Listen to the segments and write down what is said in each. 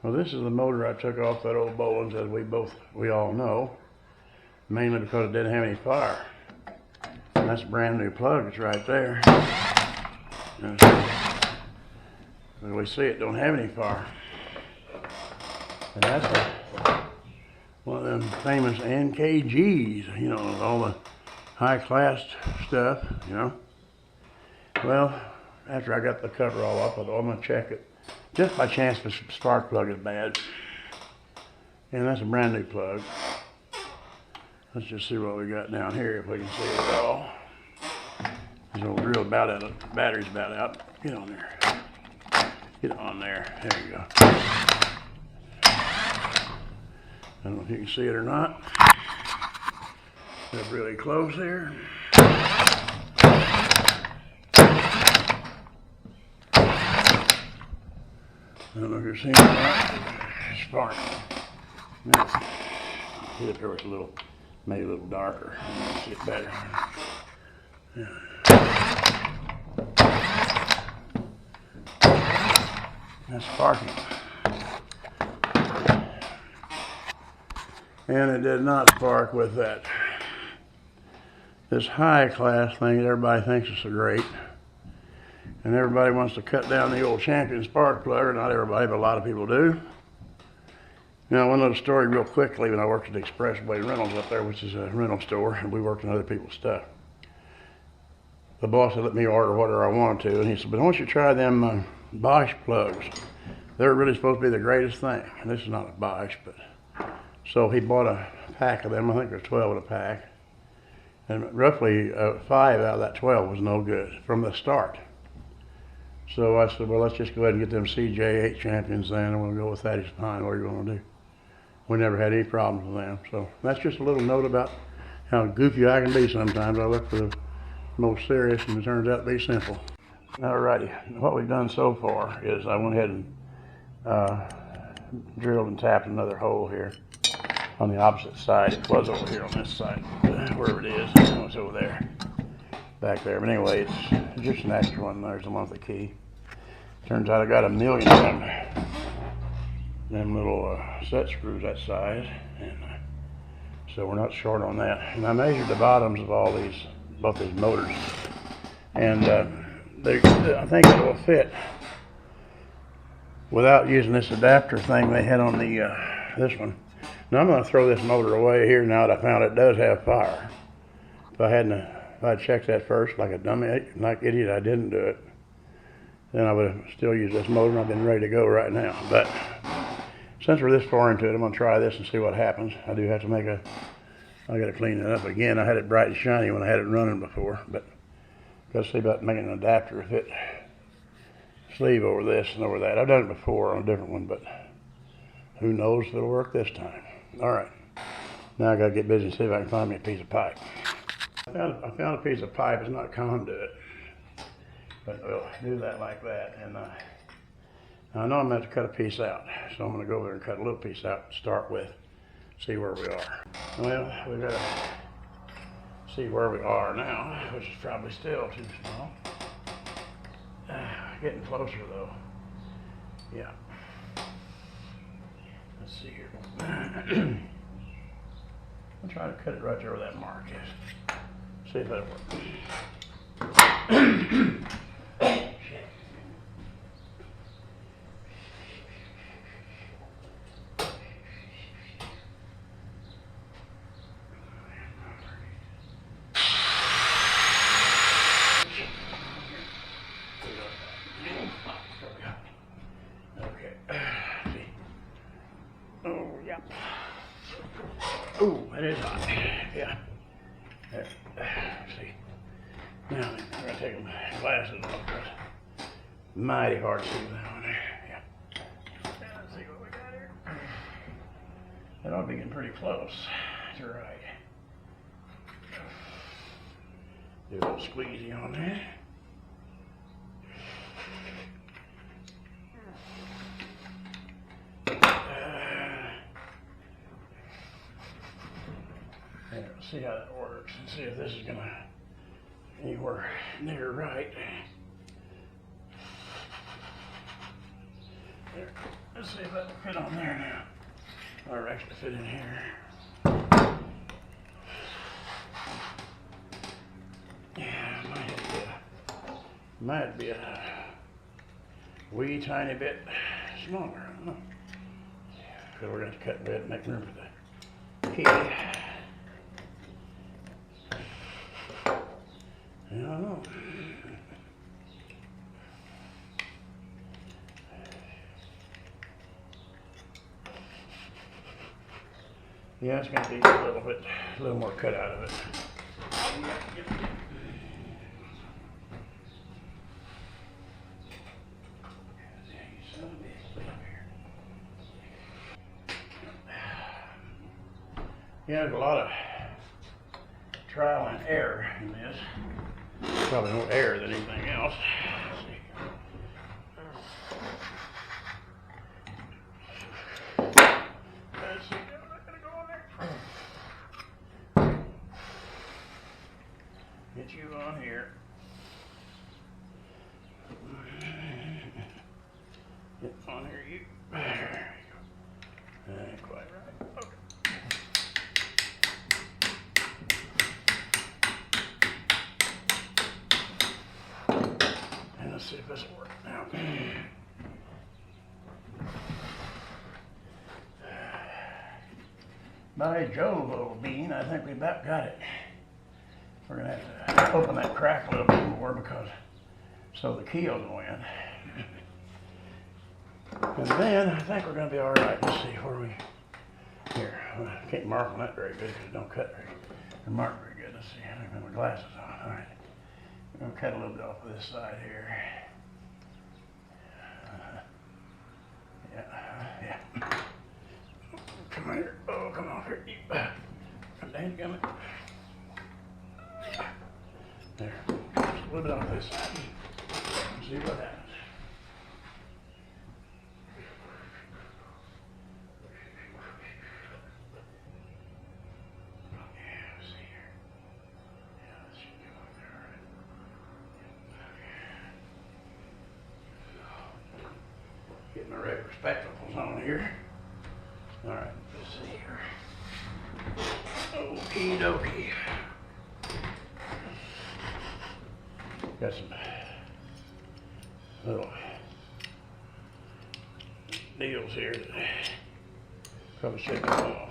Well, this is the motor I took off that old Boland's, as we all know, mainly because it didn't have any fire. And that's a brand new plug. It's right there. And we see it don't have any fire. And that's one of them famous NKGs, you know, all the high-class stuff, you know. Well, after I got the cover all off, I thought I'm gonna check it. Just by chance the spark plug is bad. And that's a brand new plug. Let's just see what we got down here, if we can see it at all. There's no drill about out, the battery's about out. Get on there. Get on there. There you go. I don't know if you can see it or not. Get up really close here. I don't know if you're seeing it or not. Spark. See if there was a little, maybe a little darker. See it better. Yeah. That's sparking. And it did not spark with that. This high class thing that everybody thinks is so great. And everybody wants to cut down the old Champion spark plug, or not everybody, but a lot of people do. Now, one little story real quickly, when I worked at the Expressway Rentals up there, which is a rental store, and we worked on other people's stuff. The boss had let me order whatever I wanted to, and he said, but why don't you try them Bosch plugs? They're really supposed to be the greatest thing. And this is not a Bosch, but... So he bought a pack of them. I think there's 12 in a pack. And roughly 5 out of that 12 was no good from the start. So I said, well, let's just go ahead and get them CJ8 Champions then, and we'll go with that. He's fine. What are you going to do? We never had any problems with them. So that's just a little note about how goofy I can be sometimes. I look for the most serious, and it turns out to be simple. Alrighty, what we've done so far is I went ahead and drilled and tapped another hole here on the opposite side. It was over here on this side, wherever it is. It's over there, back there. But anyway, it's just an extra one. There's the one with the key. Turns out I got 1 million of them little set screws that size, and so we're not short on that. And I measured the bottoms of all these, both these motors, and I think it will fit without using this adapter thing they had on the this one. Now I'm going to throw this motor away here now that I found it does have fire. If I checked that first like a dummy, like idiot, I didn't do it, then I would have still used this motor and I've been ready to go right now. But since we're this far into it, I'm going to try this and see what happens. I do have to I got to clean it up again. I had it bright and shiny when I had it running before, but got to see about making an adapter fit sleeve over this and over that. I've done it before on a different one, but who knows if it'll work this time. All right, now I got to get busy and see if I can find me a piece of pipe. I found a piece of pipe. It's not conduit, but we'll do that like that. And I know I'm going to have to cut a piece out, so I'm going to go over there and cut a little piece out to start with, see where we are. Well, we've got to see where we are now, which is probably still too small. Getting closer though. Yeah. Let's see here. I'll try to cut it right there where that mark is. See if that'll work. Shit. Ooh, that is hot. Yeah. There. Let's see. Now I'm going to take my glasses off. Mighty hard to see that on there. Yeah. Let's see what we got here. That ought to be getting pretty close. That's right. Do a little squeezy on there. See how that works and see if this is gonna anywhere near right. There. Let's see if that will fit on there now. Or actually fit in here. Yeah, might be a wee tiny bit smaller. I don't know. So we're going to cut that and make room for the key. I don't know. Yeah, it's going to be a little more cut out of it. Yeah, there's a lot of trial and error in this. Probably more error than anything else. Let's see. I'm not gonna go on there. Get you on here. Get on here, you. There you go. That ain't quite right. Okay. Let's see if this will work now. By Jove, old bean, I think we about got it. We're going to have to open that crack a little bit more because so the key will go in. And then I think we're going to be all right. Let's see where we. Here, I can't mark on that very good because it don't cut very or mark very good. Let's see, I don't have my glasses on. All right. I'm going to cut a little bit off of this side here. Yeah. Come on here. Oh, come on here. Come down, come on. There. Just a little bit off this side. See what happens. Get my regular spectacles on here. All right, let's see here. Okie dokie. Got some little deals here that probably should come off.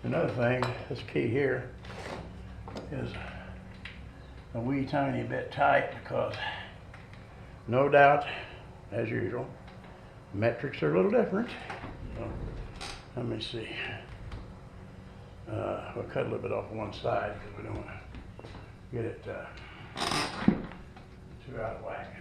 Another thing, this key here is a wee tiny bit tight because no doubt, as usual, metrics are a little different. So, let me see. We'll cut a little bit off one side because we don't want to get it too out of whack.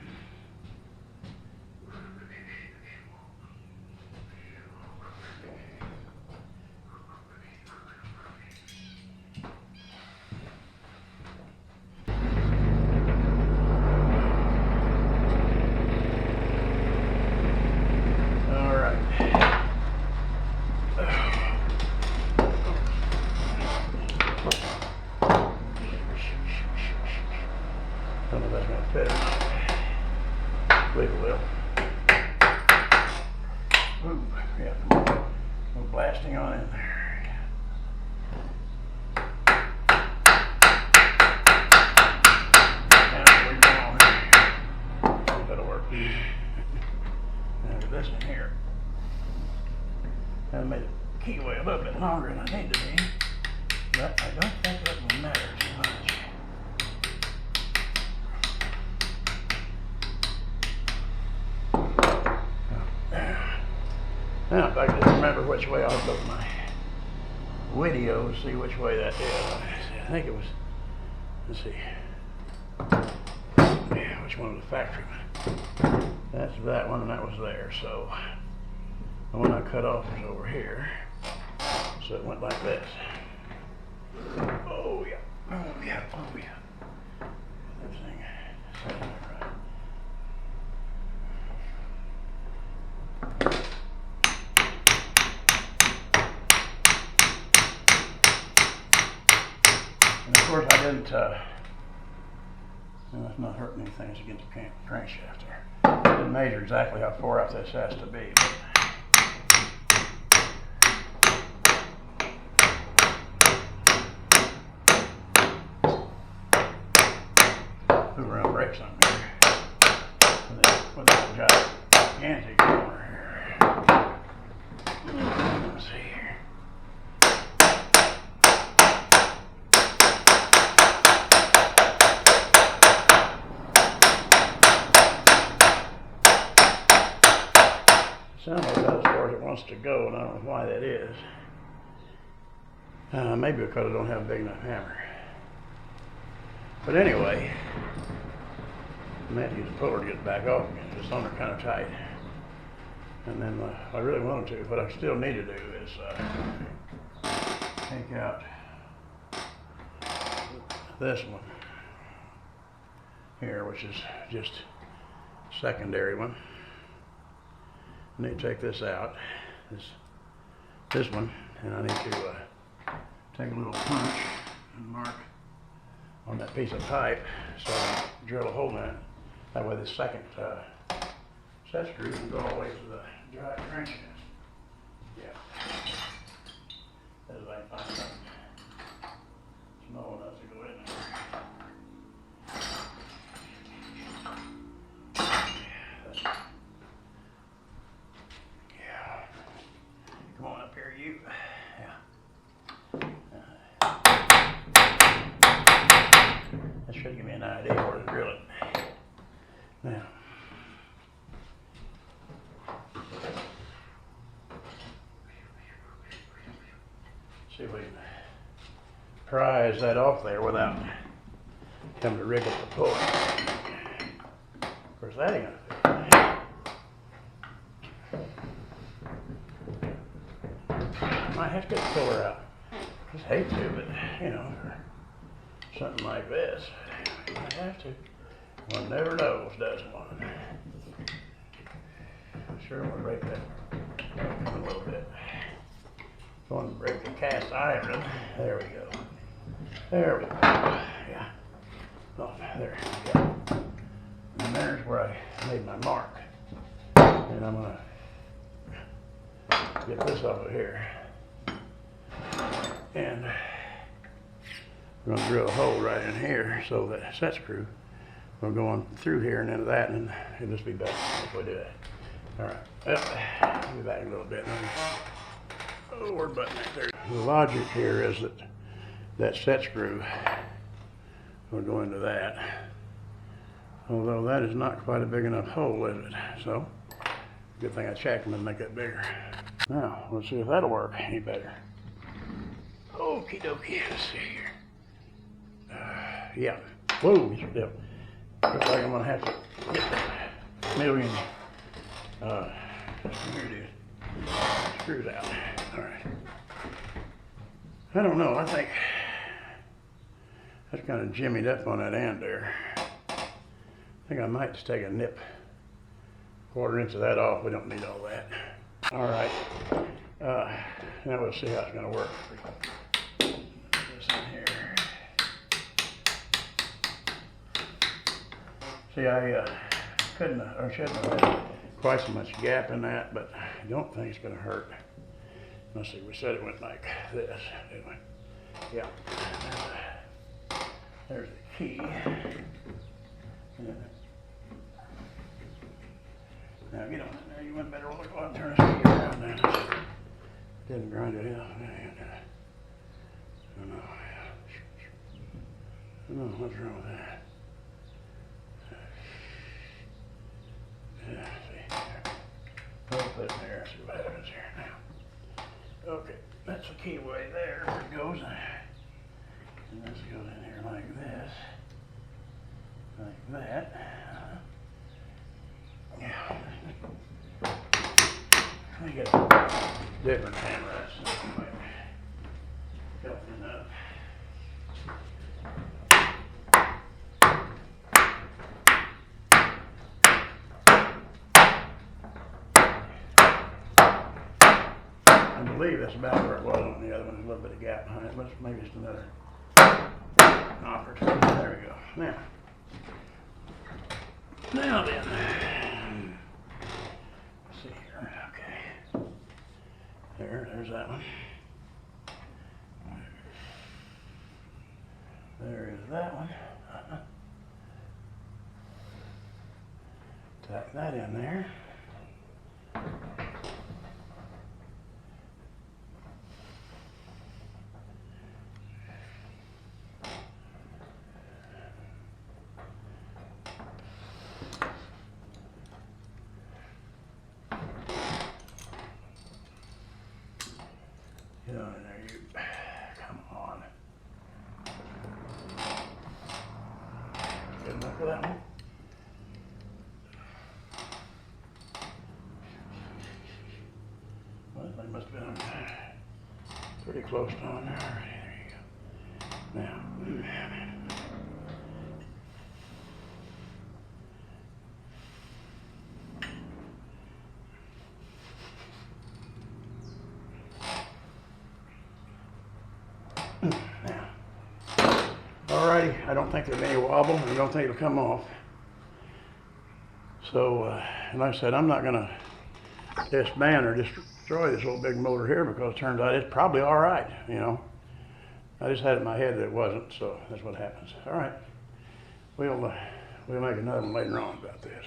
Don't know if that's going to fit or not. Believe it will. Ooh, yeah, no blasting on in there. That'll work. Now with this one here, I made the key way a little bit longer than I need to be, but I don't think that will matter too much. Now, if I can just remember which way I'll go my video, see which way that is. I think it was, let's see, yeah, which one was the factory one? That's that one, and that was there. So the one I cut off was over here. So it went like this. Oh yeah, oh yeah, oh yeah. Everything sounded right. And of course I And that's not hurting anything. It's against the crankshaft there. Didn't measure exactly how far out this has to be. Move around brakes on here. With that gigantic corner here. Let's see here. Sounds like that's as far as it wants to go, and I don't know why that is. Maybe because I don't have a big enough hammer. But anyway, I may have to use a puller to get it back off again. It's on there kind of tight. And then I really wanted to, what I still need to do is take out this one here, which is just secondary one. I need to take this out, this one, and I need to take a little punch and mark on that piece of pipe so I drill a hole in it. That way the second set screw can go all the way to the dry crankshaft. Yeah. As I find something small enough to go in there. Yeah. Come on up here, you. Yeah. That should give me an idea where to drill it. Now, see if we can prise that off there without having to rig up the pulley. Of course, that ain't gonna fit. Might have to get the puller out. Just hate to, but you know, for something like this, you might have to. One never knows, does one? Sure, I'm gonna break that a little bit. Going to break the cast iron. There we go. There we go. Yeah. Oh, there. Yeah. And there's where I made my mark. And I'm gonna get this off of here. And I'm gonna drill a hole right in here so that set screw will go on through here and into that, and it'll just be better if we do that. All right. Well, I'll be back in a little bit. Oh, we're button right there. The logic here is that that set screw will go into that. Although that is not quite a big enough hole, is it? So, good thing I checked and make that bigger. Now, let's see if that'll work any better. Okie dokie, let's see here. Yeah. Whoa, still. Looks like I'm gonna have to get the million here it is. Screws out. All right. I don't know. I think that's kind of jimmied up on that end there. I think I might just take a nip, 1/4 inch of that off. We don't need all that. All right. Now we'll see how it's going to work. Put this in here. See, I couldn't or shouldn't have had quite so much gap in that, but I don't think it's going to hurt. Let's see, we said it went like this, didn't we? Yeah. There's the key. Now get on in there. You went better look on and turn this key around now. Didn't grind it out. I don't know what's wrong with that. Yeah, see. I'll put it in there, see what happens here now. Okay, that's the keyway there where it goes. And this goes in here like this. Like that. Yeah. Let me get a different hammer. That's helping enough. I believe that's about where it was on the other one. There's a little bit of gap behind it, but maybe just another knock or two. There we go. Now, Now then, let's see here. Okay, there's that one. There is that one. Tack that in there. Get on in there, you. Come on. Good enough for that one? Well, that thing must have been pretty close to on there already. There you go. Now. Now, alrighty, I don't think there's any wobble, and I don't think it'll come off. So, like I said, I'm not gonna disband or destroy this little big motor here because it turns out it's probably all right, you know. I just had it in my head that it wasn't, so that's what happens. All right, we'll make another one later on about this.